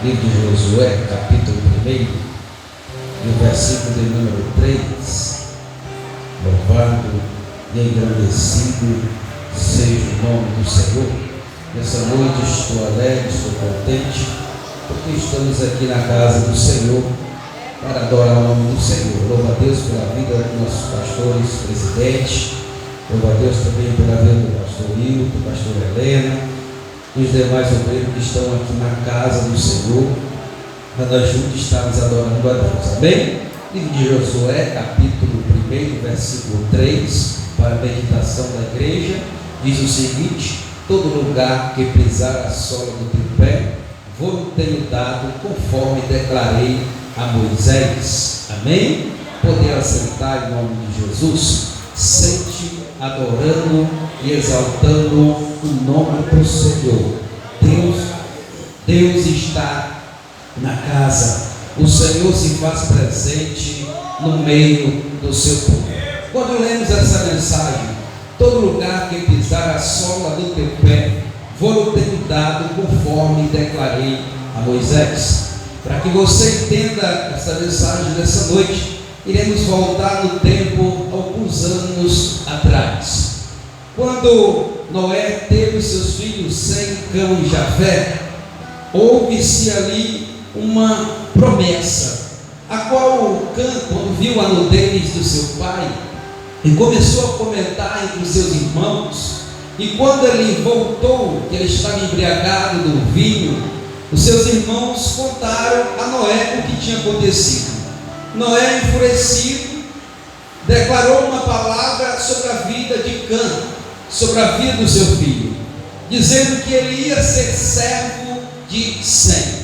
Livro de Josué, capítulo 1, no versículo de número 3. Louvado e engrandecido seja o nome do Senhor. Nessa noite estou alegre, estou contente, porque estamos aqui na casa do Senhor para adorar o nome do Senhor. Louva a Deus pela vida dos nossos pastores, presidente. Louva a Deus também pela vida do pastor Hilton, do pastor Helena e os demais obreiros que estão aqui na casa do Senhor, para nós juntos estarmos adorando a Deus. Amém? Livro de Josué, capítulo 1, versículo 3, para a meditação da igreja, diz o seguinte: todo lugar que pisar a sola do teu pé, vou tenho dado, conforme declarei a Moisés. Amém? Poder assentar em nome de Jesus. Sente adorando e exaltando o nome do Senhor. Deus está na casa. O Senhor se faz presente no meio do seu povo. Quando lemos essa mensagem, todo lugar que pisar a sola do teu pé, vou tenho dado, conforme declarei a Moisés. Para que você entenda essa mensagem dessa noite, iremos voltar no tempo, alguns anos atrás, quando Noé teve seus filhos Sem, Cão e Jafé. Houve-se ali uma promessa, a qual Cã, quando viu a nudez do seu pai, e começou a comentar entre os seus irmãos, e quando ele voltou, que ele estava embriagado do vinho, os seus irmãos contaram a Noé o que tinha acontecido. Noé, enfurecido, declarou uma palavra sobre a vida de Cã, sobre a vida do seu filho, dizendo que ele ia ser servo de Sem.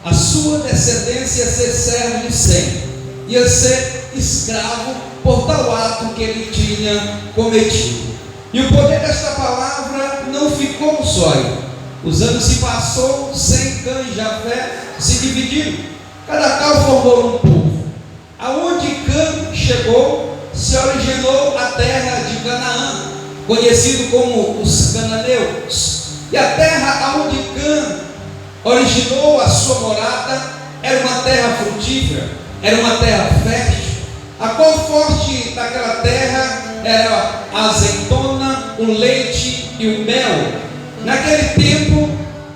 A sua descendência ia ser servo de Sem, ia ser escravo por tal ato que ele tinha cometido. E o poder desta palavra não ficou no sóio. Os anos se passou, Sem, Cã e Jafé se dividiram. Cada qual formou um povo. Aonde Cã chegou, se originou a terra de Canaã, conhecido como os cananeus. E a terra aonde Cã originou a sua morada era uma terra frutífera, era uma terra fértil. A qual forte daquela terra era a azeitona, o leite e o mel. Naquele tempo,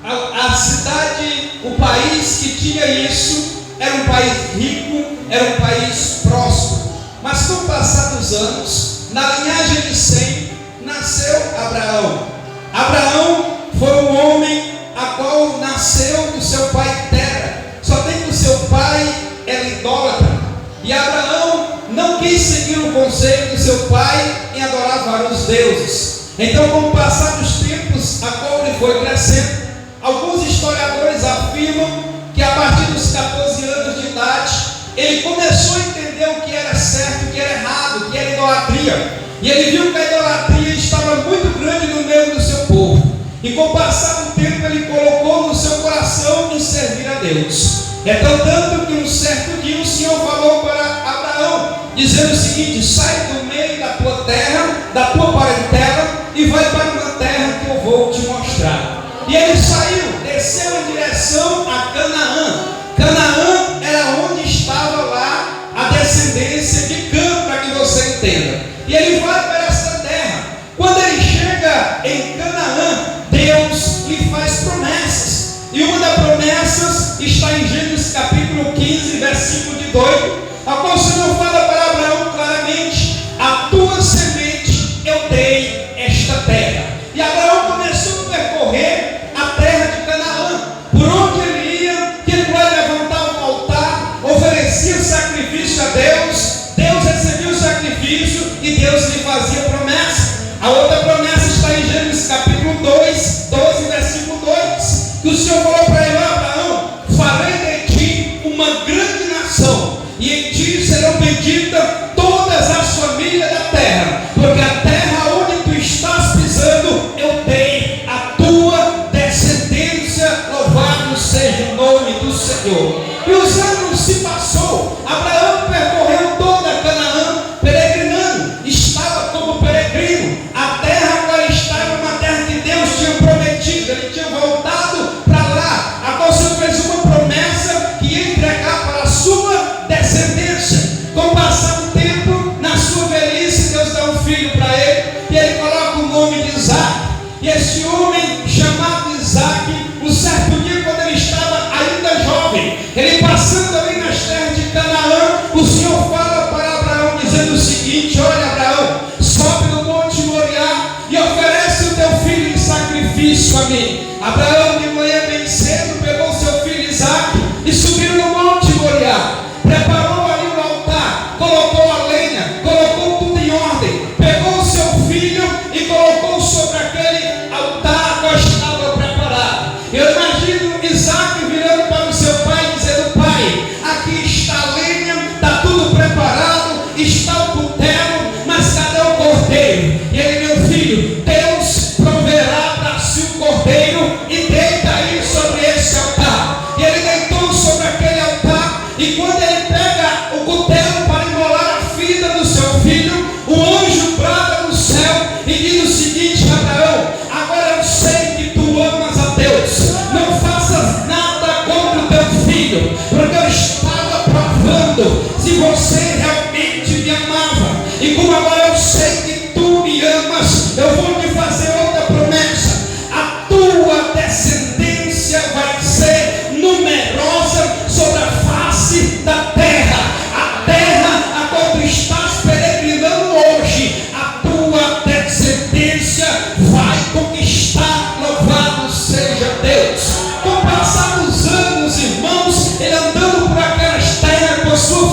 a cidade, o país que tinha isso, era um país rico, era um país próspero. Mas com o passar dos anos, na linhagem de Sem, nasceu Abraão. Abraão foi um homem a qual nasceu do seu pai Tera. Só tem que o seu pai era idólatra. E Abraão não quis seguir o conselho do seu pai em adorar vários deuses. Então, com o passar dos tempos, a qual ele foi crescendo, alguns historiadores afirmam que a partir dos 14 anos de idade, ele começou a entender o que era certo, o que era errado, o que era idolatria. E ele viu que a idolatria estava muito grande no meio do seu povo. E com o passar do tempo, ele colocou no seu coração em servir a Deus. É tanto que um certo dia o Senhor falou para Abraão, dizendo o seguinte: sai do meio da tua terra, da tua parentela, e vai para uma terra que eu vou te mostrar. E ele saiu, desceu em direção a Canaã. Canaã era onde estava lá a descendência de Cã, para que você entenda. E ele vai para essa terra. Quando ele chega em Canaã, Deus lhe faz promessas. E uma das promessas está em Gênesis capítulo 15, versículo de 2, a qual o Senhor fala para Abraão claramente: a tua semente eu dei esta terra. E Abraão começou a percorrer a terra de Canaã. Por onde ele ia, que ele vai levantar um altar, oferecia sacrifício a Deus, Deus recebia o sacrifício e Deus lhe fazia promessa. A outra promessa está em Gênesis capítulo 2, 12, versículo 2, que o Senhor falou para ele: Abraão, farei de ti uma grande nação, e em ti serão benditas todas as famílias da terra, porque a terra onde tu estás pisando, eu dei a tua descendência. Louvado seja o nome do Senhor. E os anos se passou, Abraão percorreu toda Canaã, peregrinando, estava como peregrino. A terra qual estava, uma terra que Deus tinha prometido, ele tinha voltado para lá, a qual o Senhor fez uma promessa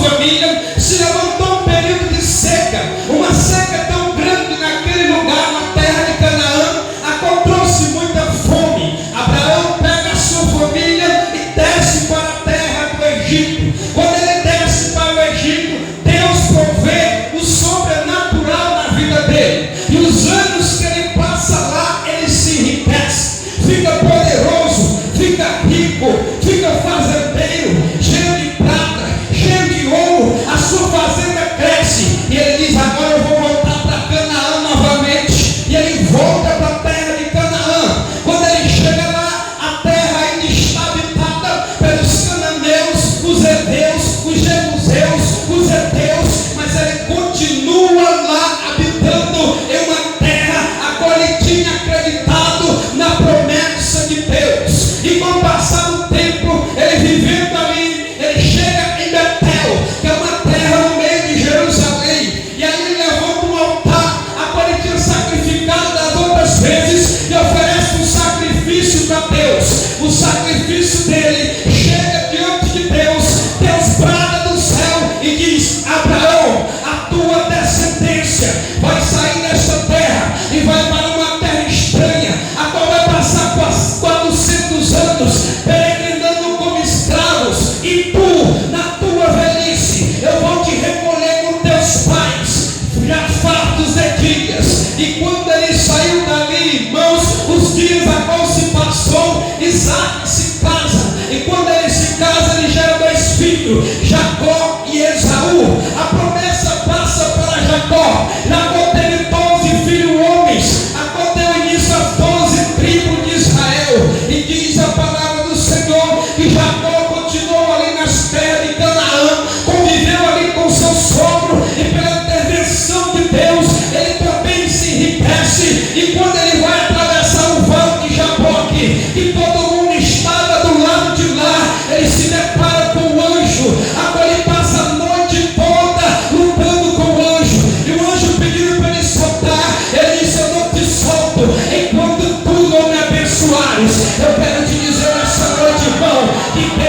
família. Se levantou um período de seca, uma seca tão grande naquele lugar, na terra de Canaã, encontrou-se muita fome. Abraão pega a sua família e desce para a terra do Egito. Quando ele desce para o Egito, Deus provê o sobrenatural na vida dele. E os anos que ele passa lá, ele se enriquece, fica poderoso, fica rico, fica fazendeiro, cheio de prata, cheio de ouro. A sua fazenda cresce. E ele diz: agora eu vou voltar para Canaã novamente. E ele volta para a terra de Canaã. Quando ele chega lá, a terra ainda está habitada pelos cananeus, os heveus, os jebuseus, os heteus. Mas ele continua lá habitando em uma terra a qual ele tinha acreditado na promessa de Deus. E com o passar do tempo, ele vivendo ali, ele chega em Betel, que é uma terra no meio de Jerusalém. E aí ele levanta um altar a qual ele tinha sacrificado das outras vezes e oferece um sacrifício para Deus. O sacrifício dele chega diante de Deus. Deus brada do céu e diz: Abraão, a tua descendência vai sair desta terra e vai para uma terra estranha, a qual vai passar 400 anos peregrinando como escravos. E tu, na tua velhice, eu vou te recolher com teus pais, já fartos de dias. E quando ele saiu dali, irmãos, os dias a qual se passou, Isaac se casa. E quando ele se casa, ele gera 2 filhos, Jacó e Esaú. A promessa passa para Jacó. Jacó teve 12 filhos homens, a qual deu início às 12 tribos de Israel. E diz a palavra do Senhor que Jacó continuou ali nas terras de Canaã, conviveu ali com seu sogro, e pela intervenção de Deus, ele também se enriquece. E quando ele vai atravessar o vale de Jaboque, que todo mundo estava do lado de lá, ele se depara com o anjo, a qual ele passa a noite toda lutando com o anjo. E o anjo pedindo para ele soltar, ele disse: eu não te solto enquanto tu não me abençoares. Eu quero te dizer nessa noite, irmão, que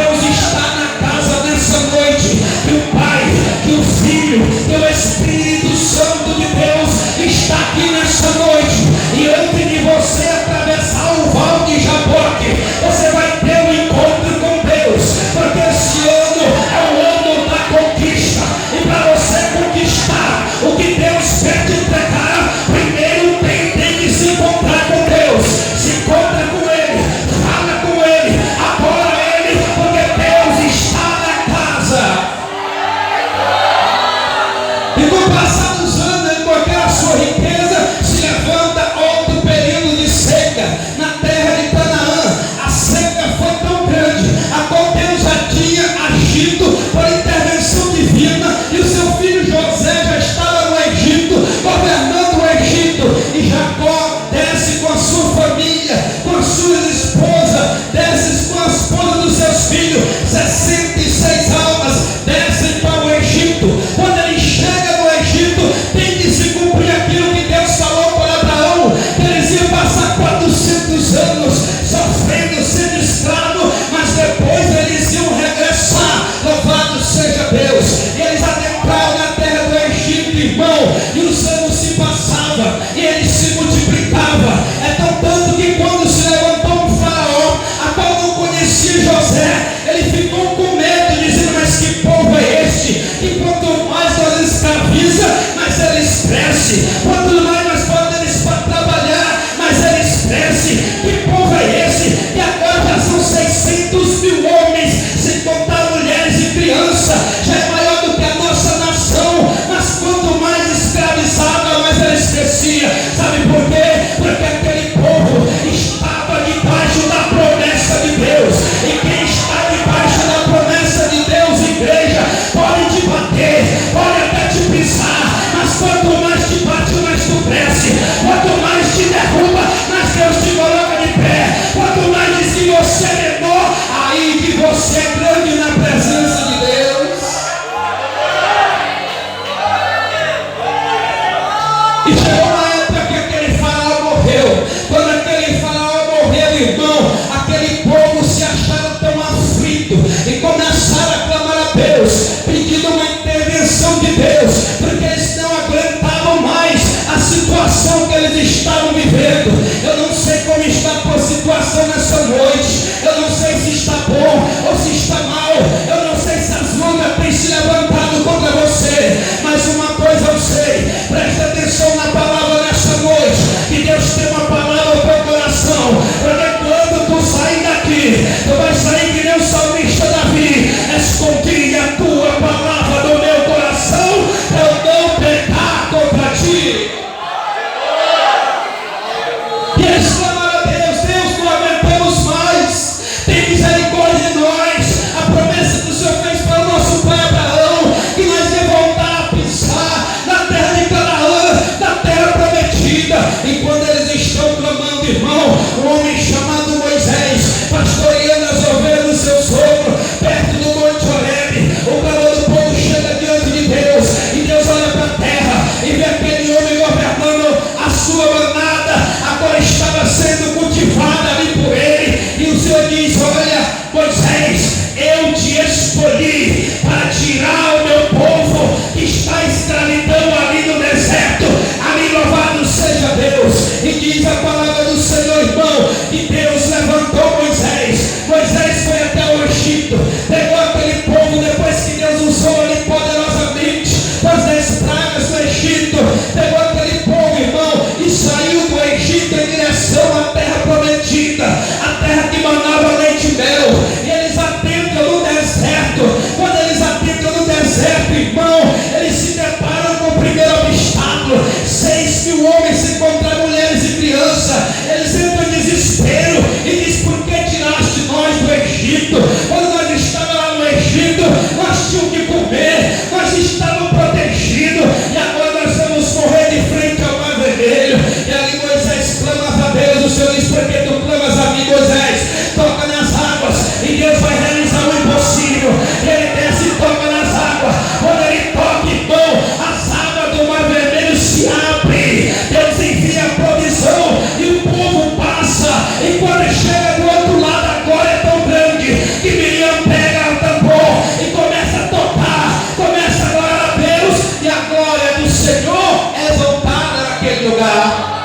Egito, pegou aquele povo depois que Deus usou ali poderosamente das 10 pragas do Egito, pegou aquele povo, irmão, e saiu do Egito em direção à terra prometida, a terra que manava leite e mel. E eles adentram no deserto. Quando eles adentram no deserto, irmão, eles se deparam com o primeiro obstáculo: 6.000 homens contra mulheres e crianças. Eles entram em desespero e diz: por que tiraste nós do Egito? Quando nós estávamos lá no Egito, nós tínhamos que comer, nós estávamos protegidos, e agora nós vamos correr de frente ao mar vermelho. E ali Moisés clama a Deus. O Senhor diz: por que tu clamas a mim, Moisés? Toca nas águas e Deus vai realizar o impossível. Ele desce e toca nas águas. Quando ele toca, irmão, as águas do mar vermelho se abrem. Deus envia a provisão e o povo passa. E quando chega do outro lado, a glória é tão grande que Miriam pega o tambor e começa a tocar, começa a adorar a Deus, e a glória do Senhor é exaltada naquele lugar.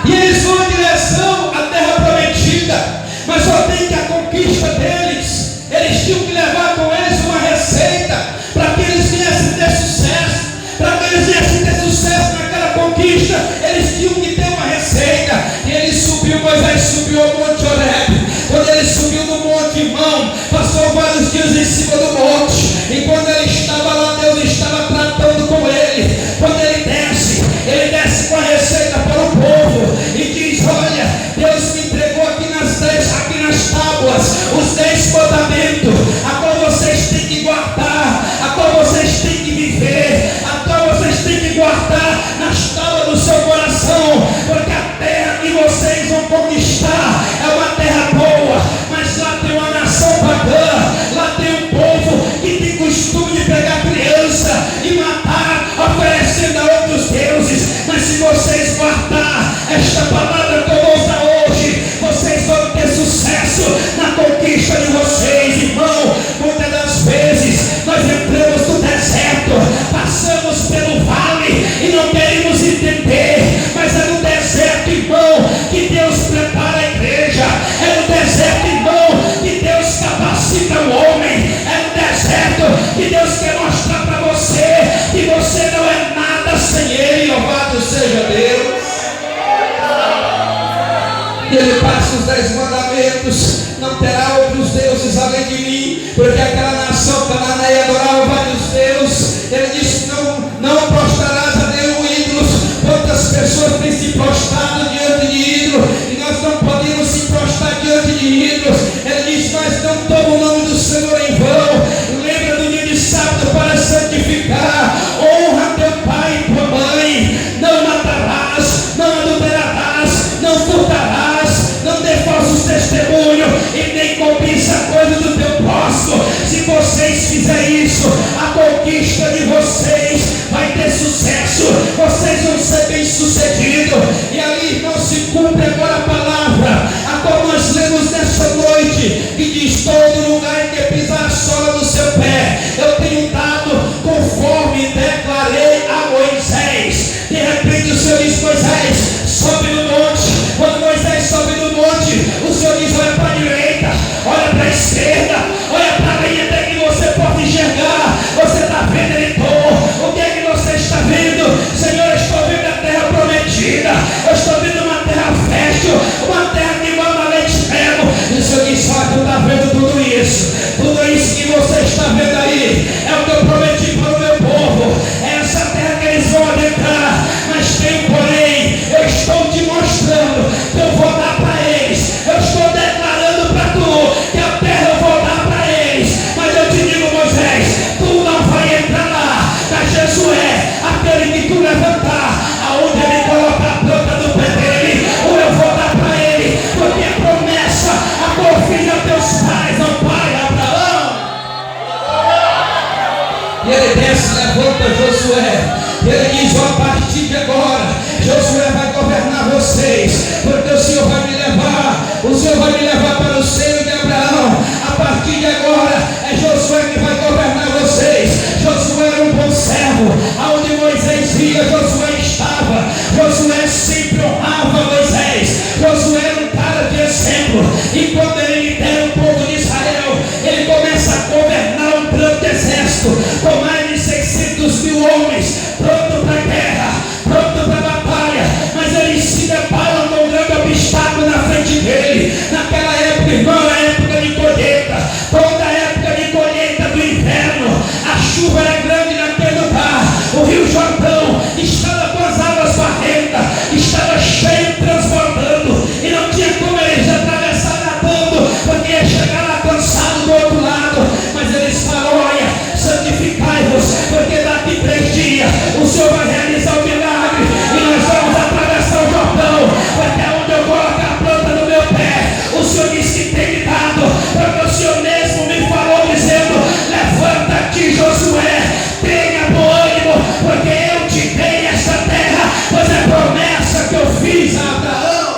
E eles vão em direção à terra prometida, mas só tem que a conquista deles, eles tinham que levar com eles uma receita para que eles viessem ter sucesso. Para que eles viessem ter sucesso naquela conquista, eles tinham que ter uma receita. E ele subiu, Moisés subiu ao Monte Horebe. Quando ele subiu no monte, irmão, passou vários dias em cima do monte. E quando ele estava lá, Deus estava tratando com ele. Quando ele desce com a receita para o povo e diz: olha, Deus me entregou aqui nas tábuas os 10 mandamentos, a qual vocês têm que guardar, a qual vocês têm que viver, a qual vocês têm que guardar nas tábuas do seu coração, porque a terra que vocês vão conquistar é uma terra boa, mas lá tem uma nação pagã, lá tem um povo que tem costume de pegar criança e matar, oferecendo a outros deuses. Mas se vocês guardar esta palavra que eu vou usar hoje, vocês vão ter sucesso na conquista de vocês, irmão. Muitas das vezes nós entramos no deserto, passamos pelo vale e não queremos entender, mas é no deserto, irmão, que Deus prepara a igreja. É no deserto, irmão, que Deus capacita o homem. É no deserto que Deus quer mostrar para você que você não é nada sem Ele. Louvado seja Deus. E ele passa os 10 mandamentos: não terá outros deuses além de mim, porque aquela nação cananeia adorava vários deuses. Ele disse: não prostrarás a nenhum ídolo. Quantas pessoas têm se prostrado diante de ídolos, e nós não podemos se prostrar diante de ídolos. Ele diz: mas não toma o nome do Senhor em vão. Lembra do dia de sábado para santificar. Honra teu pai e tua mãe. Não matarás, não adulterarás, não furtarás, não dê falsos testemunhos e nem cobiça a coisa do teu próximo. Se vocês fizerem isso, a conquista de vocês vai ter sucesso. Vocês vão ser bem sucedidos. E ali, irmão, se cumpre agora a palavra a qual nós lemos nessa noite, que diz: todo lugar em que pisar a sola do seu pé, eu tenho dado conforme declarei a Moisés. De repente o Senhor diz: Moisés, sobe no monte. Quando Moisés sobe no monte, o Senhor diz: olha para a direita, olha para a esquerda, olha para a linha até que você possa enxergar. Você está vendo, Editor? O que é que você está vendo? Senhor, eu estou vendo a terra prometida, eu estou vendo uma terra fértil, uma terra que manda leite e mel. E o Senhor diz: olha, tu está vendo tudo isso que você está vendo aí, é o que eu prometi para o meu povo. É essa terra que eles vão adentrar, mas tem um porém. Eu estou te mostrando que eu vou dar para eles. Eu estou declarando para tu que a terra eu vou dar para eles. Mas eu te digo, Moisés, tu não vai entrar lá. Mas Josué, aquele que tu levantar, aonde ele colocar a planta do pé dele, ou eu vou dar para ele, porque a promessa a qual fiz a teus pais, ao pai Abraão. E ele desce, levanta Josué. E ele diz: a partir de agora, Josué vai governar vocês, porque o Senhor vai me levar, o Senhor vai me levar para o seio de Abraão. A partir de agora, é Josué que vai governar vocês. Josué era um bom servo, aonde Moisés ia, Josué estava. Josué sempre honrava Moisés. Josué era um cara de exemplo, e quando ele lidera um Irmão, é época de colheita. Toda época de colheita do inverno, a chuva era grande naquele lugar. O rio Jordão estava com as águas barrentas, estava cheio, transbordando, e não tinha como eles atravessar nadando, porque ia chegar lá cansado do outro lado. Mas eles falaram: olha, santificai-vos, porque daqui 3 dias o Senhor vai realizar o milagre, e nós vamos atravessar o Jordão, porque onde eu colocar a planta do meu pé, o Senhor disse que tem me dado, porque o Senhor mesmo me falou dizendo: levanta-te, Josué, tenha bom ânimo, porque eu te dei esta terra, pois é promessa que eu fiz a Abraão.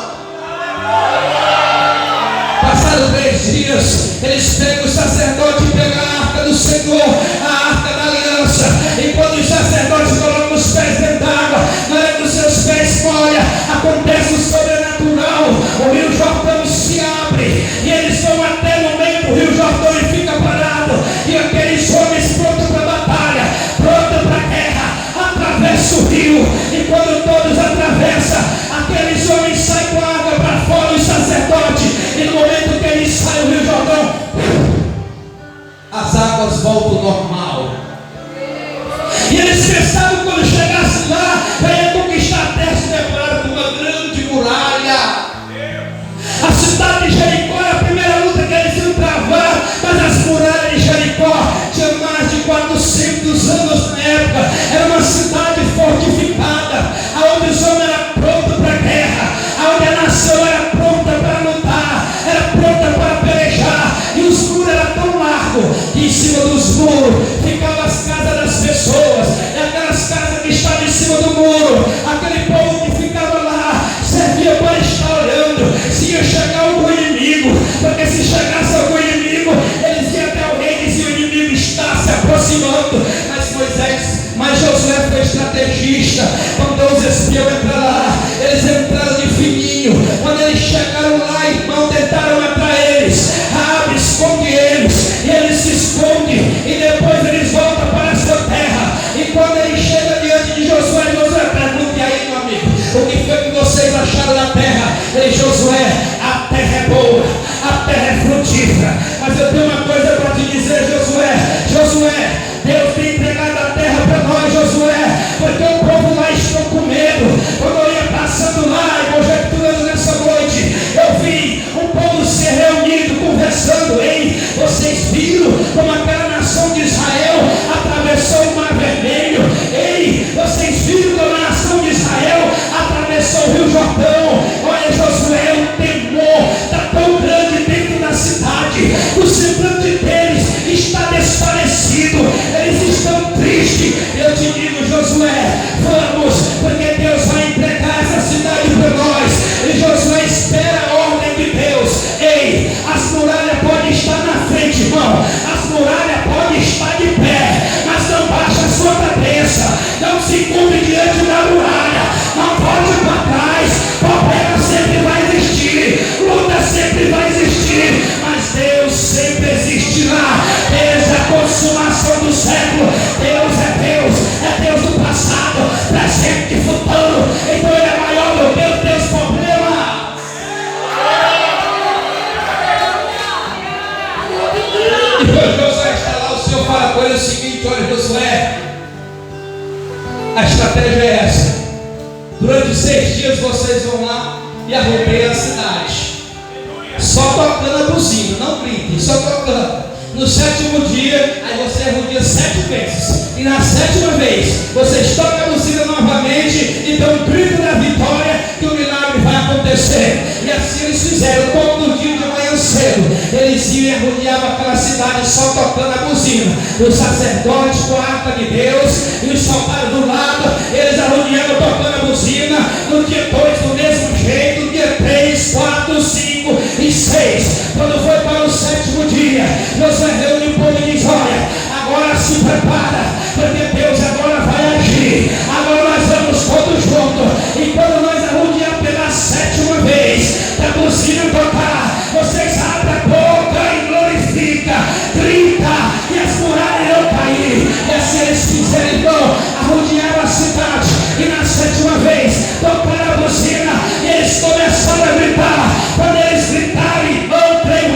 Passaram 3 dias, eles pegam o sacerdote e pegam a arca do Senhor, a arca da aliança, e quando os sacerdotes colocam os pés dentro d'água, na hora dos seus pés molha, acontece o sobrenatural. O rio Jordão se abre, e eles vão até no meio do rio Jordão e fica parado, e aqueles homens prontos para a batalha, prontos para a guerra, atravessam o rio, e quando todos atravessam, aqueles homens saem com a água para fora, os sacerdotes, e no momento que eles saem, o rio Jordão, as águas voltam ao normal. E eles pensavam que quando chegasse lá, ia conquistar a terra, se depararam com uma grande muralha. A cidade de Jericó era a primeira luta que eles iam travar, mas as muralhas de Jericó tinham mais de 400 anos na época. Era uma cidade fortificada, onde os homens eram prontos para a guerra, onde a nação era pronta para lutar, era pronta para pelejar, e os muros eram tão largos que em cima dos muros ficavam as casas das pessoas, e aquelas casas que estavam em cima do muro, aquele povo que ficava lá servia para estar olhando se ia chegar algum inimigo, porque se chegasse algum inimigo, eles iam até o rei e diziam: o inimigo está se aproximando. Mas Josué foi estrategista, mandou os espiões entrar lá, eles entraram de fininho. Quando eles chegaram lá, irmão, tentaram matar eles, Raabe esconde eles, e eles se escondem, e depois eles voltam para a sua terra. E quando ele chega diante de Josué, Josué pergunta: e aí, meu amigo, o que foi que vocês acharam da terra? Ele: Josué, a terra é boa, a terra é frutífera, mas eu tenho uma coisa para te dizer, Josué, Deus tem entregado a terra para nós, Josué, porque o povo lá está com medo. Quando eu ia passando lá, e conjecturando nessa noite, eu vi um povo se reunido, conversando. Ei, vocês viram como aquela nação de Israel atravessou o Mar Vermelho? Ei, vocês viram como a nação de Israel atravessou o Rio Jordão? Olha, Josué, o temor está tão grande dentro da cidade, o semblante deles está desfalecido, eles estão tristes. Eu te digo, Josué, vamos, porque Deus vai entregar essa cidade para nós. E Josué espera a ordem de Deus. Ei, as muralhas podem estar na frente, irmão, as muralhas podem estar de pé, mas não baixa a sua cabeça, não se curve diante da muralha, não volte para trás. Problema sempre vai existir, luta sempre vai existir, mas Deus sempre existirá. Desde a consumação do século, Deus é Deus do passado, presente e futuro. Então Ele é maior do que os teus problemas. E quando Josué está lá, o Senhor fala com ele o seguinte: olha, Josué, a estratégia é essa: durante 6 dias vocês vão lá e arrumem a cidade, só tocando a buzina, não gritem, só tocando. No 7º dia, aí você arrudia 7 vezes, e na 7ª vez vocês tocam a buzina novamente e dão um grito da vitória, que o milagre vai acontecer. E assim eles fizeram. Todo dia de manhã cedo eles iam e arrudiavam aquela cidade só tocando a buzina. Os sacerdotes com a arca de Deus e os soldados do lado, eles arrudiavam tocando a buzina. No dia 2 do mesmo jeito, no dia 3, 4, 5 e 6. Quando foi para o 7º dia, Josué reúne o povo e diz: olha, agora se prepara, porque Deus agora vai agir. Agora nós vamos todos juntos, e quando nós arrudear pela 7ª vez, da buzina tocar, vocês abrem a boca e glorifica, grita, e as muralhas irão cair. E assim eles fizeram. Então arrodearam a cidade, e na 7ª vez tocaram a buzina, e eles começaram a gritar. Quando eles gritarem, eu creio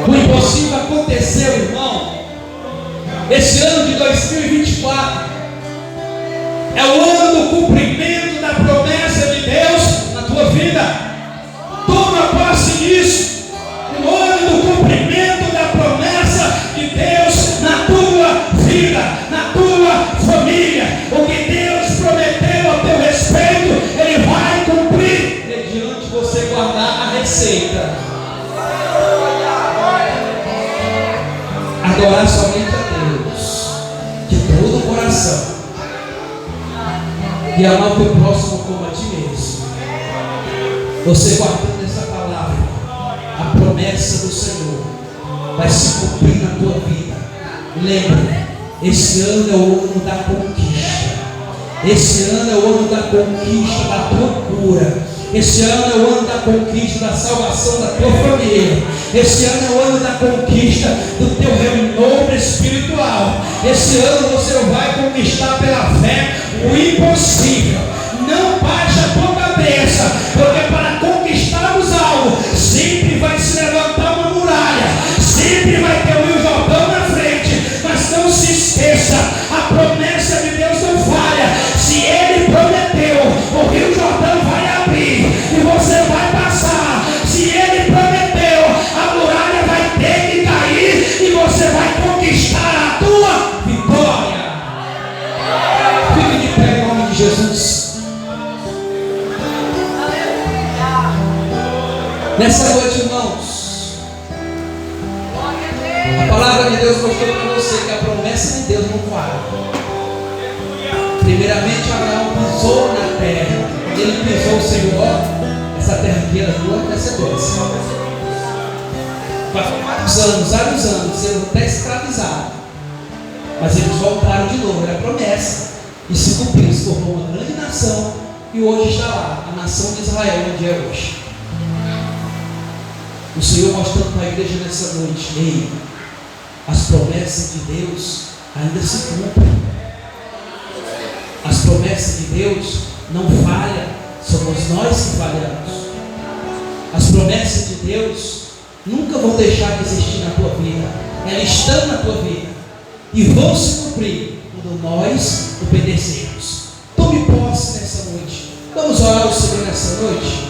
O impossível aconteceu, irmão. Esse ano de 2024 é o ano do cumprimento da promessa de Deus na tua vida. Toma posse disso. O ano do cumprimento da promessa de Deus na tua vida, na tua família. O que Deus prometeu a teu respeito, Ele vai cumprir, mediante você guardar a receita. Adorar somente a Deus de todo o coração e amar o teu próximo como a ti mesmo. Você guardando essa palavra, a promessa do Senhor vai se cumprir na tua vida. Lembra, esse ano é o ano da conquista. Esse ano é o ano da conquista da tua cura. Esse ano é o ano da conquista da salvação da tua família. Esse ano é o ano da conquista do teu renovo espiritual. Esse ano você vai conquistar pela fé o impossível. Não baixe a tua cabeça, porque para conquistarmos algo, sempre vai se levantar uma muralha, sempre vai ter o Rio Jordão na frente. Mas não se esqueça, a promessa de Deus não falha. Se Ele prometeu, o Rio Jordão vai abrir e você vai passar. Se Ele prometeu, a muralha vai ter que cair e você vai conquistar a tua vitória. Fique de pé em nome de Jesus. Nessa noite, irmãos, a palavra de Deus mostrou para você que a promessa de Deus não falha. Primeiramente, Abraão pisou na terra. Quando ele pisou, o Senhor, essa terra aqui era tua descendência. Vários anos, sendo até escravizados. Mas eles voltaram de novo, era promessa. E se cumpriu, se formou uma grande nação. E hoje está lá, a nação de Israel, onde é hoje. O Senhor mostrando para a igreja nessa noite: ei, as promessas de Deus ainda se cumprem. As promessas de Deus não falham, somos nós que falhamos. As promessas de Deus nunca vão deixar de existir na tua vida. Elas estão na tua vida e vão se cumprir quando nós obedecermos. Tome posse nessa noite. Vamos orar ao Senhor nessa noite.